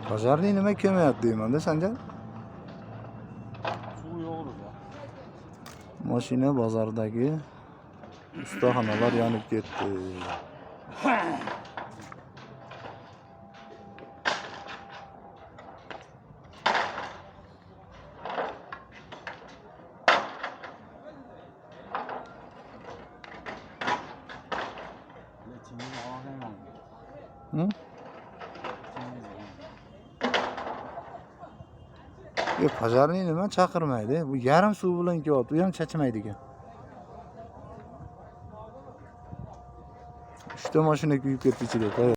Pazarning nima kelmayapti deyman-da Sanjar. Suv yo'q edi. Mashina bozordagi ustaxonalar yonib ketdi. Hı? Pazarning nima chaqirmaydi? Bu yarim suv bilan kelyapti. U ham chachimaydi ekan. 3 ta mashina kuyib ketdi ichida.